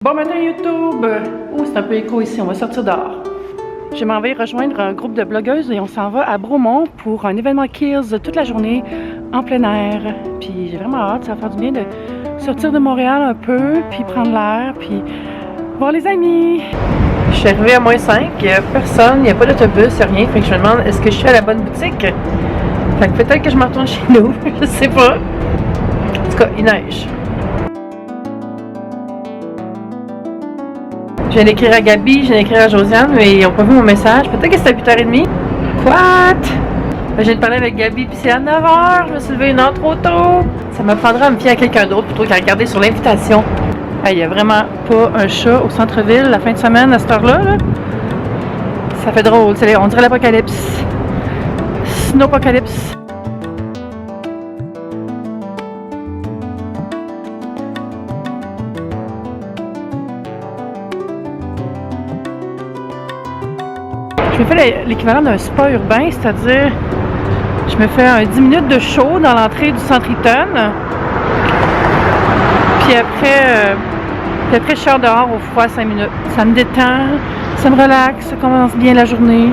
Bon matin YouTube! Oh, c'est un peu écho ici, on va sortir dehors. Je m'en vais rejoindre un groupe de blogueuses et on s'en va à Bromont pour un événement Kills toute la journée en plein air. Puis j'ai vraiment hâte, ça va faire du bien de sortir de Montréal un peu, puis prendre l'air, puis voir les amis. Je suis arrivée à -5, il n'y a personne, il n'y a pas d'autobus, il n'y a rien. Fait que je me demande, est-ce que je suis à la bonne boutique? Fait que peut-être que je me retourne chez nous, je sais pas. En tout cas, il neige. Je viens d'écrire à Gabi, je viens d'écrire à Josiane, mais ils n'ont pas vu mon message. Peut-être que c'est à 8h30. Quoi? Je viens de parler avec Gabi, puis c'est à 9h. Je me suis levée 1 heure trop tôt. Ça m'apprendra à me fier à quelqu'un d'autre plutôt qu'à regarder sur l'invitation. Il n'y a vraiment pas un chat au centre-ville la fin de semaine à cette heure-là. Là. Ça fait drôle. On dirait l'apocalypse. Snowpocalypse. Je me fais l'équivalent d'un spa urbain, c'est-à-dire je me fais un 10 minutes de show dans l'entrée du centre Eaton. Puis après je sors dehors au froid 5 minutes. Ça me détend, ça me relaxe, ça commence bien la journée.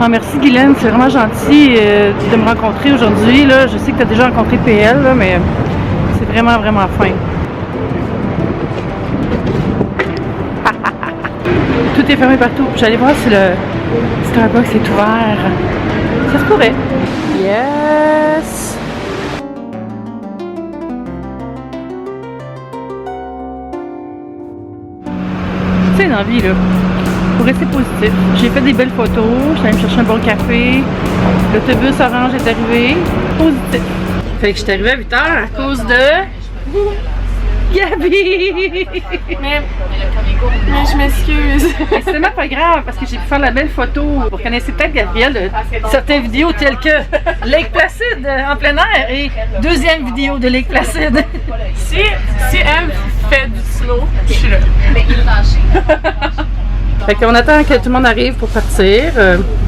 Ah, merci Guylaine, c'est vraiment gentil de me rencontrer aujourd'hui. Je sais que tu as déjà rencontré PL, là, mais c'est vraiment, vraiment fin. Tout est fermé partout. J'allais voir si le Starbucks est ouvert. Ça se pourrait. Yes! C'est une envie, là. Faut rester positif. J'ai fait des belles photos. Je suis allée me chercher un bon café. L'autobus orange est arrivé. Positif. Fait que je suis arrivée à 8h à cause de... Gabi! Mais je m'excuse. C'est tellement pas grave parce que j'ai pu faire la belle photo. Vous connaissez peut-être Gabrielle de certaines vidéos telles que Lake Placid en plein air et deuxième vidéo de Lake Placid. Si elle fait du slow, je suis là. Fait qu'on attend que tout le monde arrive pour partir.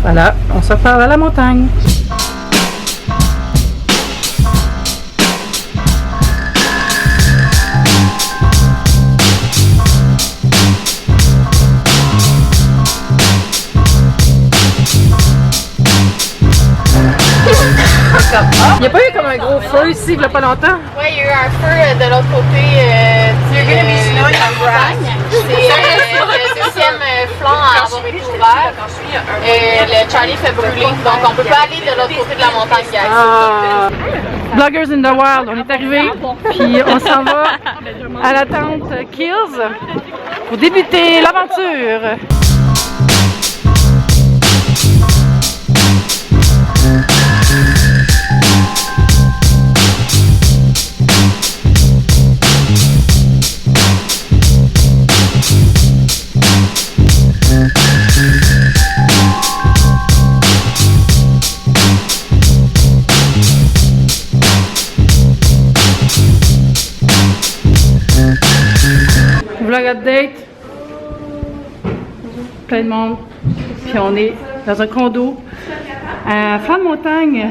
Voilà, on se reparle à la montagne. Il n'y a pas eu comme un gros feu ici il n'y a pas longtemps? Oui, il y a eu un feu de l'autre côté de la montagne. C'est le deuxième flanc à avoir été ouvert. Le Charlie fait brûler, donc on ne peut pas aller de l'autre côté de la montagne, guys. Bloggers in the Wild, on est arrivés, puis on s'en va à la tente Kills pour débuter l'aventure. Vlog update, plein de monde, puis on est dans un condo à flanc de montagne.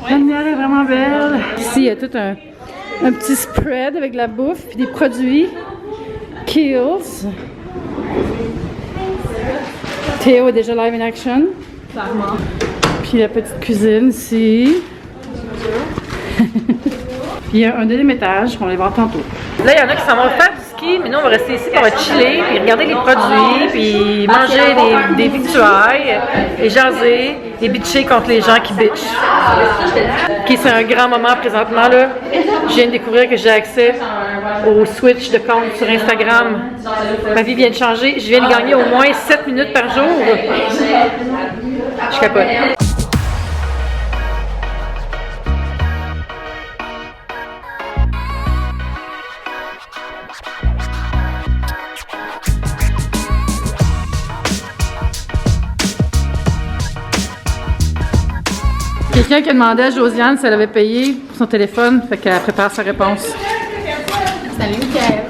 La lumière est vraiment belle. Ici, il y a tout un petit spread avec de la bouffe puis des produits Kills. Théo est déjà live in action. Puis la petite cuisine ici. Puis il y a un deuxième étage, on va les voir tantôt. Là, il y en a qui s'en vont faire du ski, mais nous, on va rester ici, on va chiller, puis regarder les produits, puis manger des victuailles, et jaser, et bitcher contre les gens qui bitchent. Ok, c'est un grand moment présentement, là. Je viens de découvrir que j'ai accès au switch de compte sur Instagram. Ma vie vient de changer. Je viens de gagner au moins 7 minutes par jour. Je capote. Quelqu'un qui a demandé à Josiane si elle avait payé pour son téléphone, fait qu'elle prépare sa réponse. Salut, Mickaël.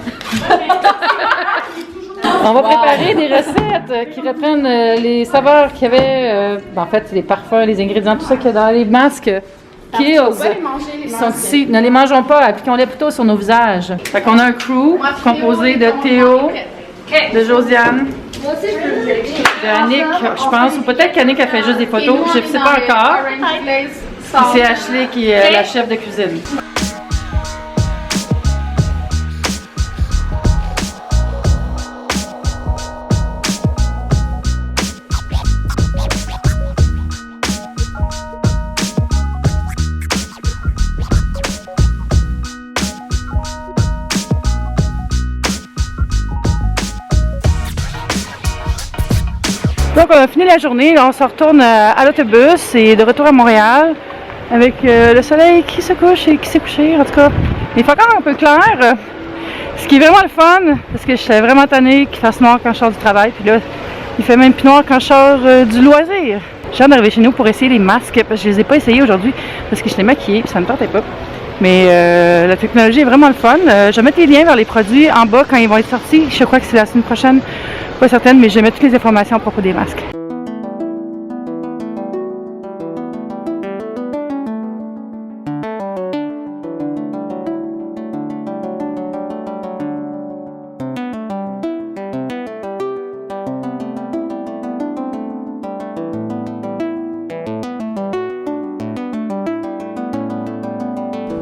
On va préparer des recettes qui reprennent les saveurs qu'il y avait, en fait, les parfums, les ingrédients, tout ça qu'il y a dans les masques Kills sont ici. Ne les mangeons pas, appliquons-les plutôt sur nos visages. Fait qu'on a un crew composé de Théo, de Josiane, de Annick, je pense, ou peut-être qu'Annick a fait juste des photos, je ne sais pas encore. C'est Ashley qui est la chef de cuisine. Donc on a fini la journée, là, on se retourne à l'autobus et de retour à Montréal avec le soleil qui se couche et qui s'est couché en tout cas. Il fait encore un peu clair, ce qui est vraiment le fun parce que j'étais vraiment tannée qu'il fasse noir quand je sors du travail, puis là il fait même plus noir quand je sors du loisir. J'ai hâte d'arriver chez nous pour essayer les masques parce que je les ai pas essayés aujourd'hui parce que j'étais maquillée et ça me tentait pas. Mais la technologie est vraiment le fun. Je vais mettre les liens vers les produits en bas quand ils vont être sortis. Je crois que c'est la semaine prochaine. Pas certaine, mais je vais mettre toutes les informations à propos des masques.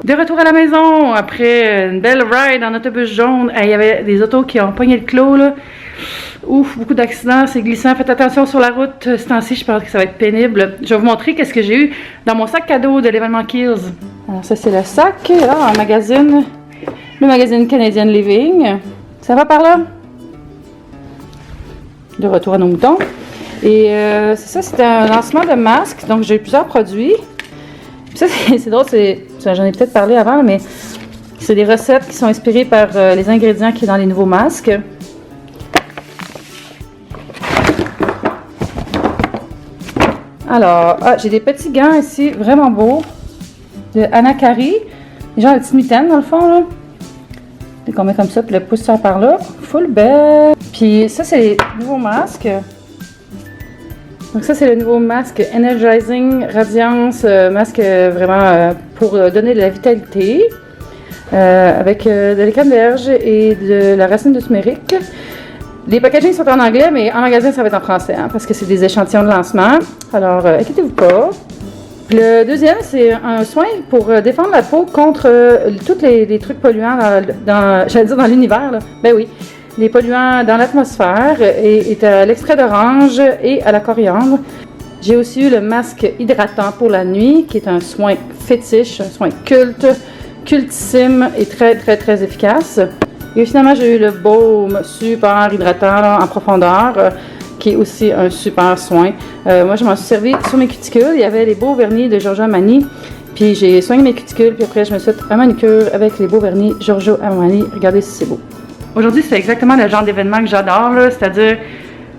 De retour à la maison, après une belle ride en autobus jaune, il y avait des autos qui ont pogné le clos là. Ouf, beaucoup d'accidents, c'est glissant. Faites attention sur la route ce temps-ci, je pense que ça va être pénible. Je vais vous montrer qu'est-ce que j'ai eu dans mon sac cadeau de l'événement Kills. Alors ça c'est le sac, là, en magazine, le magazine Canadian Living. Ça va par là? De retour à nos moutons. Et c'est ça, c'était un lancement de masques, donc j'ai eu plusieurs produits. Ça, c'est drôle, j'en ai peut-être parlé avant, mais c'est des recettes qui sont inspirées par les ingrédients qui sont dans les nouveaux masques. Alors, j'ai des petits gants ici, vraiment beaux, de Anakari. Genre une petite mitaine dans le fond, là. Donc on met comme ça, puis le pouce sort par là. Full belle. Puis ça, c'est les nouveaux masques. Donc ça, c'est le nouveau masque Energizing Radiance, masque vraiment pour donner de la vitalité, avec de la canneberge et de la racine de turmeric. Les packagings sont en anglais, mais en magasin, ça va être en français, hein, parce que c'est des échantillons de lancement. Alors, inquiétez-vous pas. Le deuxième, c'est un soin pour défendre la peau contre tous les trucs polluants j'allais dire dans l'univers, là. Ben oui. Les polluants dans l'atmosphère est à l'extrait d'orange et à la coriandre. J'ai aussi eu le masque hydratant pour la nuit, qui est un soin fétiche, un soin cultissime et très, très, très efficace. Et finalement, j'ai eu le baume super hydratant là, en profondeur, qui est aussi un super soin. Moi, je m'en suis servi sur mes cuticules. Il y avait les beaux vernis de Giorgio Armani. Puis j'ai soigné mes cuticules, puis après, je me suis fait un manicure avec les beaux vernis Giorgio Armani. Regardez si c'est beau. Aujourd'hui, c'est exactement le genre d'événement que j'adore, c'est-à-dire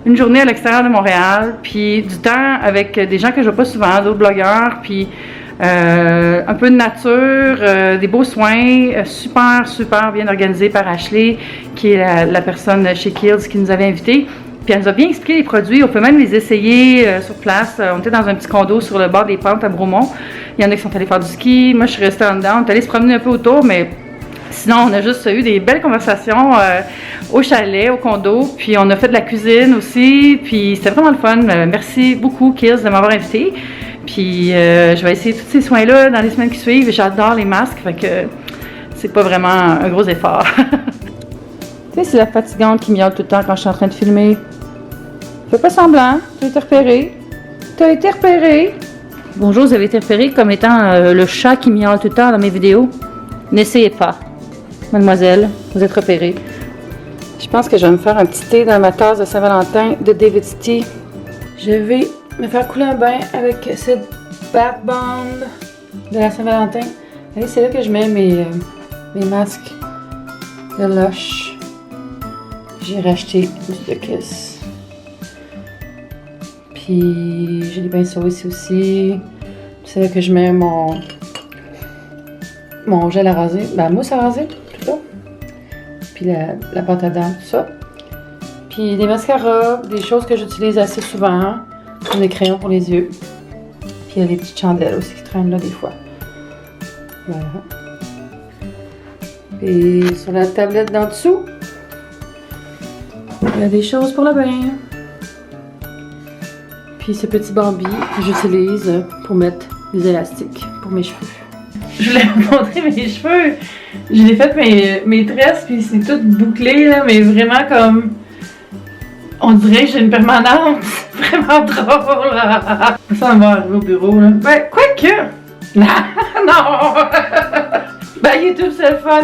une journée à l'extérieur de Montréal, puis du temps avec des gens que je vois pas souvent, d'autres blogueurs, puis un peu de nature, des beaux soins, super, super bien organisés par Ashley, qui est la personne chez Kills qui nous avait invités. Puis elle nous a bien expliqué les produits, on peut même les essayer sur place. On était dans un petit condo sur le bord des pentes à Bromont. Il y en a qui sont allés faire du ski, moi je suis restée en dedans, on est allés se promener un peu autour, mais sinon, on a juste eu des belles conversations au chalet, au condo, puis on a fait de la cuisine aussi, puis c'était vraiment le fun. Merci beaucoup, Kills, de m'avoir invité. Puis je vais essayer tous ces soins-là dans les semaines qui suivent. J'adore les masques, fait que c'est pas vraiment un gros effort. Tu sais, c'est la fatigante qui miaule tout le temps quand je suis en train de filmer. Fais pas semblant, tu as été repéré. Tu as été repéré. Bonjour, vous avez été repéré comme étant le chat qui miaule tout le temps dans mes vidéos. N'essayez pas. Mademoiselle, vous êtes repérée. Je pense que je vais me faire un petit thé dans ma tasse de Saint-Valentin de David's Tea. Je vais me faire couler un bain avec cette bath bomb de la Saint-Valentin. Allez, c'est là que je mets mes masques de Lush. J'ai racheté du The Kiss. Puis j'ai des pinceaux ici aussi. C'est là que je mets mon gel à raser, la mousse à raser plutôt. Puis la pâte à dents, tout ça. Puis des mascaras, des choses que j'utilise assez souvent. Des crayons pour les yeux. Puis il y a des petites chandelles aussi qui traînent là des fois. Voilà. Et sur la tablette d'en dessous, il y a des choses pour le bain. Puis ce petit bambi que j'utilise pour mettre des élastiques pour mes cheveux. Je voulais vous montrer mes cheveux. J'ai fait mes tresses puis c'est tout bouclé là, mais vraiment comme... On dirait que j'ai une permanente. Vraiment drôle. Ça, on va arriver au bureau là. Ben, quoique... Non! Ben, YouTube c'est le fun.